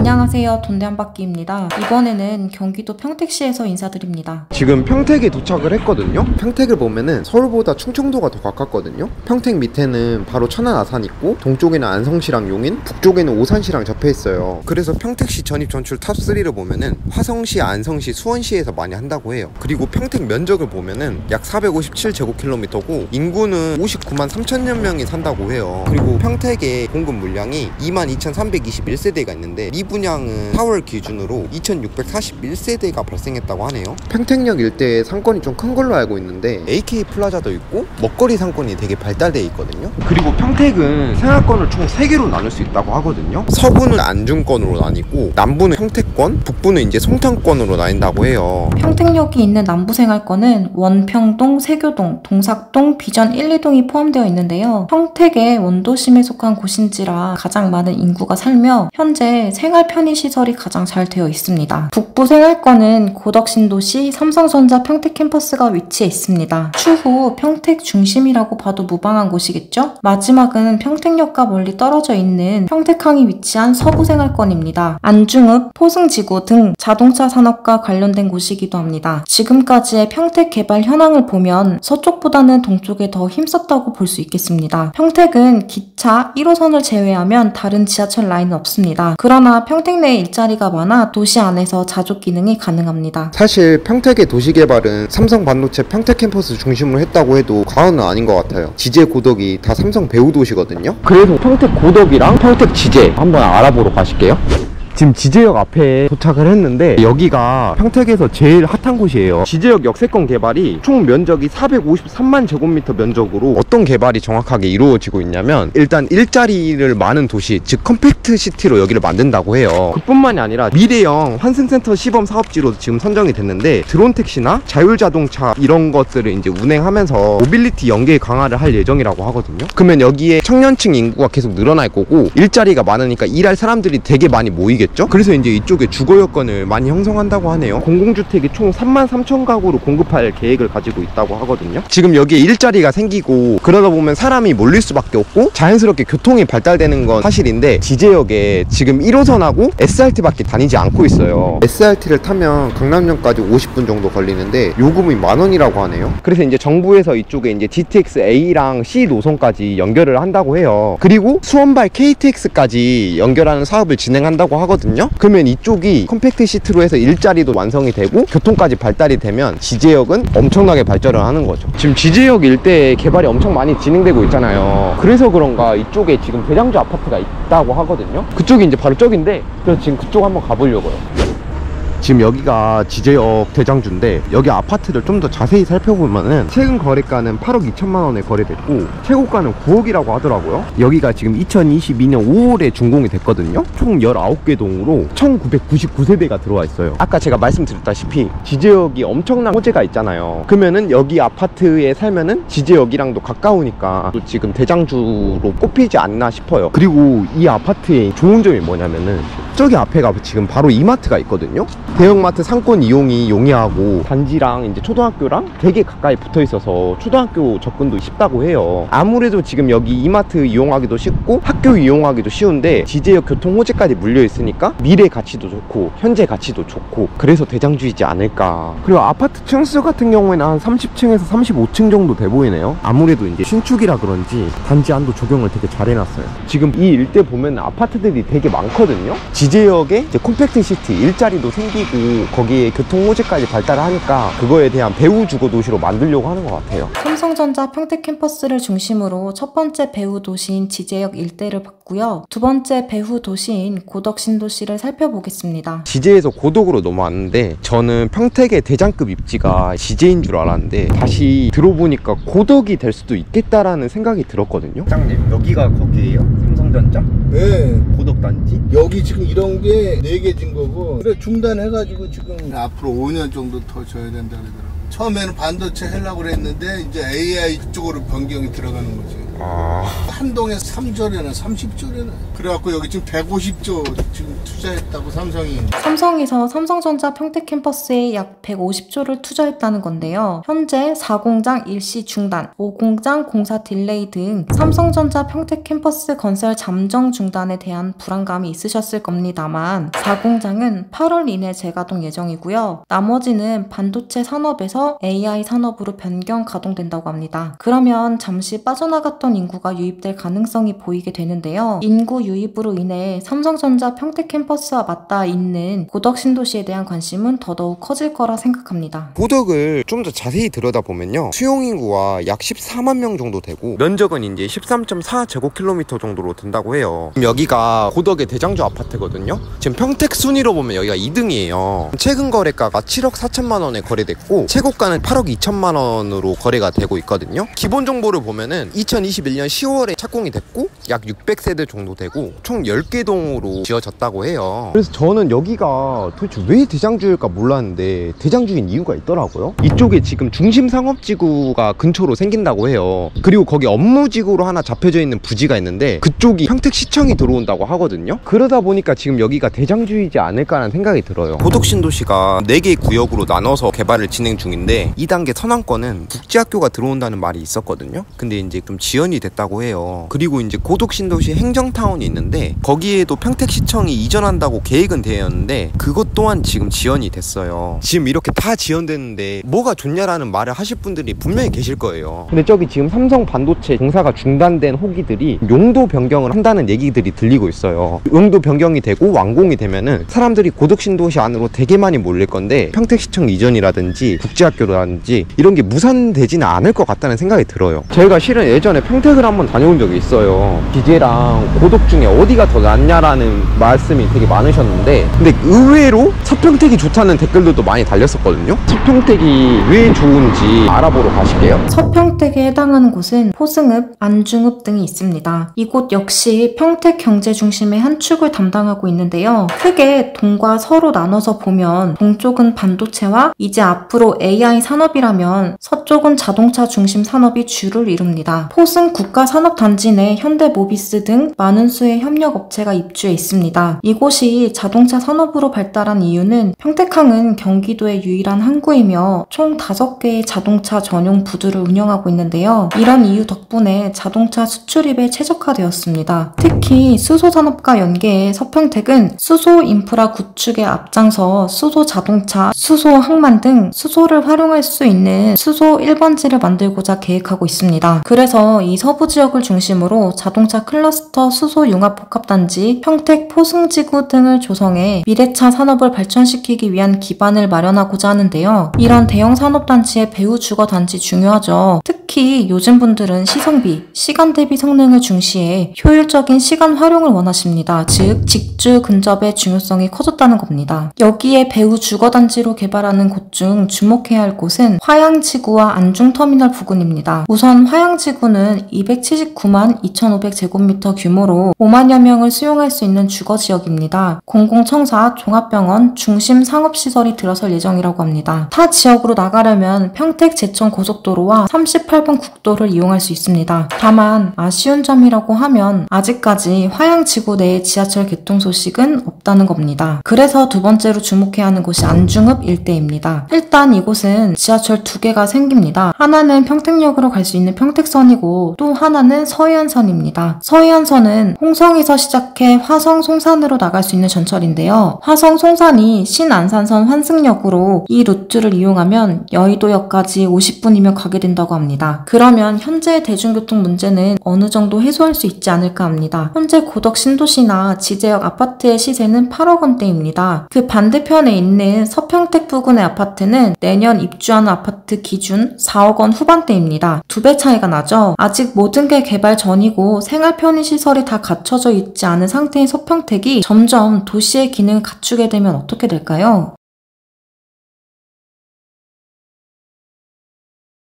안녕하세요, 돈대한바퀴입니다. 이번에는 경기도 평택시에서 인사드립니다. 지금 평택에 도착을 했거든요. 평택을 보면은 서울보다 충청도가 더 가깝거든요. 평택 밑에는 바로 천안 아산 있고, 동쪽에는 안성시랑 용인, 북쪽에는 오산시랑 접해 있어요. 그래서 평택시 전입 전출 탑3를 보면은 화성시, 안성시, 수원시에서 많이 한다고 해요. 그리고 평택 면적을 보면은 약 457제곱킬로미터고 인구는 59만 3천여 명이 산다고 해요. 그리고 평택의 공급 물량이 22,321세대가 있는데 미분양은 4월 기준으로 2,641세대가 발생했다고 하네요. 평택역 일대에 상권이 좀 큰 걸로 알고 있는데 AK 플라자도 있고 먹거리 상권이 되게 발달되어 있거든요. 그리고 평택은 생활권을 총 3개로 나눌 수 있다고 하거든요. 서부는 안중권으로 나뉘고, 남부는 평택권, 북부는 이제 송탄권으로 나뉜다고 해요. 평택역이 있는 남부생활권은 원평동, 세교동, 동삭동, 비전 1, 2동이 포함되어 있는데요. 평택의 원도심에 속한 곳인지라 가장 많은 인구가 살며 현재 생활 편의시설이 가장 잘 되어 있습니다. 북부 생활권은 고덕신도시 삼성전자 평택 캠퍼스가 위치해 있습니다. 추후 평택 중심이라고 봐도 무방한 곳이겠죠? 마지막은 평택역과 멀리 떨어져 있는 평택항이 위치한 서부 생활권입니다. 안중읍, 포승지구 등 자동차 산업과 관련된 곳이기도 합니다. 지금까지의 평택 개발 현황을 보면 서쪽보다는 동쪽에 더 힘썼다고 볼 수 있겠습니다. 평택은 기차 1호선을 제외하면 다른 지하철 라인은 없습니다. 그러나 평택 내에 일자리가 많아 도시 안에서 자족 기능이 가능합니다. 사실 평택의 도시개발은 삼성반도체 평택 캠퍼스 중심으로 했다고 해도 과언은 아닌 것 같아요. 지제 고덕이 다 삼성 배후 도시거든요. 그래서 평택 고덕이랑 평택 지제 한번 알아보러 가실게요. 지금 지제역 앞에 도착을 했는데 여기가 평택에서 제일 핫한 곳이에요. 지제역 역세권 개발이 총 면적이 453만 제곱미터 면적으로 어떤 개발이 정확하게 이루어지고 있냐면, 일단 일자리를 많은 도시, 즉 컴팩트 시티로 여기를 만든다고 해요. 그뿐만이 아니라 미래형 환승센터 시범 사업지로 지금 선정이 됐는데, 드론 택시나 자율자동차 이런 것들을 이제 운행하면서 모빌리티 연계 강화를 할 예정이라고 하거든요. 그러면 여기에 청년층 인구가 계속 늘어날 거고 일자리가 많으니까 일할 사람들이 되게 많이 모이겠죠. 그래서 이제 이쪽에 주거 여건을 많이 형성한다고 하네요. 공공주택이 총 33,000가구로 공급할 계획을 가지고 있다고 하거든요. 지금 여기에 일자리가 생기고 그러다 보면 사람이 몰릴 수밖에 없고 자연스럽게 교통이 발달되는 건 사실인데, 지제역에 지금 1호선하고 SRT밖에 다니지 않고 있어요. SRT를 타면 강남역까지 50분 정도 걸리는데 요금이 10,000원이라고 하네요. 그래서 이제 정부에서 이쪽에 이제 GTX A랑 C 노선까지 연결을 한다고 해요. 그리고 수원발 KTX까지 연결하는 사업을 진행한다고 하거든요. 그러면 이쪽이 컴팩트 시티로 해서 일자리도 완성이 되고 교통까지 발달이 되면 지제역은 엄청나게 발전을 하는 거죠. 지금 지제역 일대에 개발이 엄청 많이 진행되고 있잖아요. 그래서 그런가 이쪽에 지금 대장주 아파트가 있다고 하거든요. 그쪽이 이제 바로 저긴데, 그래서 지금 그쪽 한번 가보려고요. 지금 여기가 지제역 대장주인데, 여기 아파트를 좀 더 자세히 살펴보면은 최근 거래가는 8억 2천만 원에 거래됐고 최고가는 9억이라고 하더라고요. 여기가 지금 2022년 5월에 준공이 됐거든요. 총 19개 동으로 1999세대가 들어와 있어요. 아까 제가 말씀드렸다시피 지제역이 엄청난 호재가 있잖아요. 그러면은 여기 아파트에 살면은 지제역이랑도 가까우니까 또 지금 대장주로 꼽히지 않나 싶어요. 그리고 이 아파트의 좋은 점이 뭐냐면은 저기 앞에가 지금 바로 이마트가 있거든요. 대형마트 상권 이용이 용이하고 단지랑 이제 초등학교랑 되게 가까이 붙어 있어서 초등학교 접근도 쉽다고 해요. 아무래도 지금 여기 이마트 이용하기도 쉽고 학교 이용하기도 쉬운데 지제역 교통 호재까지 물려 있으니까 미래 가치도 좋고 현재 가치도 좋고 그래서 대장주이지 않을까. 그리고 아파트 층수 같은 경우에는 한 30층에서 35층 정도 돼 보이네요. 아무래도 이제 신축이라 그런지 단지 안도 적용을 되게 잘 해놨어요. 지금 이 일대 보면 아파트들이 되게 많거든요. 지제역에 이제 콤팩트 시티, 일자리도 생기고 거기에 교통 호재까지 발달하니까 그거에 대한 배후 주거 도시로 만들려고 하는 것 같아요. 삼성전자 평택 캠퍼스를 중심으로 첫 번째 배후 도시인 지제역 일대를 봤고요. 두 번째 배후 도시인 고덕신도시를 살펴보겠습니다. 지제에서 고덕으로 넘어왔는데 저는 평택의 대장급 입지가 지제인 줄 알았는데 다시 들어보니까 고덕이 될 수도 있겠다라는 생각이 들었거든요. 사장님, 여기가 거기예요? 삼성전자? 네. 고덕단지? 여기 지금 이런 게 4개 진 거고, 그래 중단해가지고 지금 앞으로 5년 정도 더 줘야 된다 그러더라고. 처음에는 반도체 하려고 그랬는데 이제 AI 쪽으로 변경이 들어가는 거지. 한 동에 3조래는 30조래는. 그래갖고 여기 지금 150조 지금 투자했다고 삼성에서 삼성전자 평택 캠퍼스에 약 150조를 투자했다는 건데요. 현재 4공장 일시 중단, 5공장 공사 딜레이 등 삼성전자 평택 캠퍼스 건설 잠정 중단에 대한 불안감이 있으셨을 겁니다만 4공장은 8월 이내 재가동 예정이고요. 나머지는 반도체 산업에서 AI 산업으로 변경 가동된다고 합니다. 그러면 잠시 빠져나갔던 인구가 유입될 가능성이 보이게 되는데요. 인구 유입으로 인해 삼성전자 평택 캠퍼스와 맞닿아 있는 고덕 신도시에 대한 관심은 더더욱 커질 거라 생각합니다. 고덕을 좀 더 자세히 들여다보면요, 수용 인구가 약 14만 명 정도 되고 면적은 이제 13.4제곱킬로미터 정도로 된다고 해요. 여기가 고덕의 대장주 아파트거든요. 지금 평택 순위로 보면 여기가 2등이에요. 최근 거래가가 7억 4천만 원에 거래됐고 최고가는 8억 2천만 원으로 거래가 되고 있거든요. 기본 정보를 보면은 2021년 10월에 착공이 됐고 약 600세대 정도 되고 총 10개 동으로 지어졌다고 해요. 그래서 저는 여기가 도대체 왜 대장주일까 몰랐는데 대장주인 이유가 있더라고요. 이쪽에 지금 중심 상업지구가 근처로 생긴다고 해요. 그리고 거기 업무지구로 하나 잡혀져 있는 부지가 있는데 그쪽이 평택시청이 들어온다고 하거든요. 그러다 보니까 지금 여기가 대장주이지 않을까라는 생각이 들어요. 고덕신도시가 4개의 구역으로 나눠서 개발을 진행 중인데 2단계 선안권은 국제학교가 들어온다는 말이 있었거든요. 근데 이제 좀 지연이 됐다고 해요. 그리고 이제 고덕신도시 행정타운이 있는데 거기에도 평택시청이 이전한다고 계획은 되었는데 그것 또한 지금 지연이 됐어요. 지금 이렇게 다 지연됐는데 뭐가 좋냐라는 말을 하실 분들이 분명히 계실 거예요. 근데 저기 지금 삼성 반도체 공사가 중단된 호기들이 용도 변경을 한다는 얘기들이 들리고 있어요. 용도 변경이 되고 완공이 되면은 사람들이 고덕신도시 안으로 되게 많이 몰릴 건데 평택시청 이전이라든지 국제학교라든지 이런 게 무산되지는 않을 것 같다는 생각이 들어요. 저희가 실은 예전에 평택을 한번 다녀온 적이 있어요. 기재랑 고덕 중에 어디가 더 낫냐라는 말씀이 되게 많으셨는데 근데 의외로 서평택이 좋다는 댓글들도 많이 달렸었거든요. 서평택이 왜 좋은지 알아보러 가실게요. 서평택에 해당하는 곳은 포승읍, 안중읍 등이 있습니다. 이곳 역시 평택 경제 중심의 한 축을 담당하고 있는데요. 크게 동과 서로 나눠서 보면 동쪽은 반도체와 이제 앞으로 AI 산업이라면 서쪽은 자동차 중심 산업이 주를 이룹니다. 포승 국가산업단지 내 현대모비스 등 많은 수의 협력업체가 입주해 있습니다. 이곳이 자동차 산업으로 발달한 이유는 평택항은 경기도의 유일한 항구이며 총 5개의 자동차 전용 부두를 운영하고 있는데요. 이런 이유 덕분에 자동차 수출입에 최적화되었습니다. 특히 수소산업과 연계해 서평택은 수소 인프라 구축에 앞장서 수소 자동차, 수소 항만 등 수소를 활용할 수 있는 수소 1번지를 만들고자 계획하고 있습니다. 그래서 이 서부 지역을 중심으로 자동차 클러스터 수소 융합복합단지, 평택 포승지구 등을 조성해 미래차 산업을 발전시키기 위한 기반을 마련하고자 하는데요. 이런 대형 산업단지의 배후 주거단지 중요하죠. 특히 요즘 분들은 시성비, 시간 대비 성능을 중시해 효율적인 시간 활용을 원하십니다. 즉 직주 근접의 중요성이 커졌다는 겁니다. 여기에 배후 주거단지로 개발하는 곳 중 주목해야 할 곳은 화양지구와 안중터미널 부근입니다. 우선 화양지구는 279만 2,500제곱미터 규모로 5만여 명을 수용할 수 있는 주거지역입니다. 공공청사, 종합병원, 중심 상업시설이 들어설 예정이라고 합니다. 타 지역으로 나가려면 평택 제천 고속도로와 38번 국도를 이용할 수 있습니다. 다만 아쉬운 점이라고 하면 아직까지 화양지구 내에 지하철 개통 소식은 없다는 겁니다. 그래서 두 번째로 주목해야 하는 곳이 안중읍 일대입니다. 일단 이곳은 지하철 2개가 생깁니다. 하나는 평택역으로 갈 수 있는 평택선이고 또 하나는 서해안선입니다. 서해안선은 홍성에서 시작해 화성 송산으로 나갈 수 있는 전철인데요. 화성 송산이 신안산선 환승역으로 이 루트를 이용하면 여의도역까지 50분이면 가게 된다고 합니다. 그러면 현재의 대중교통 문제는 어느 정도 해소할 수 있지 않을까 합니다. 현재 고덕 신도시나 지제역 아파트의 시세는 8억 원대입니다. 그 반대편에 있는 서평택 부근의 아파트는 내년 입주하는 아파트 기준 4억 원 후반대입니다. 2배 차이가 나죠. 아직 모든 게 개발 전이고 생활 편의시설이 다 갖춰져 있지 않은 상태인 서평택이 점점 도시의 기능을 갖추게 되면 어떻게 될까요?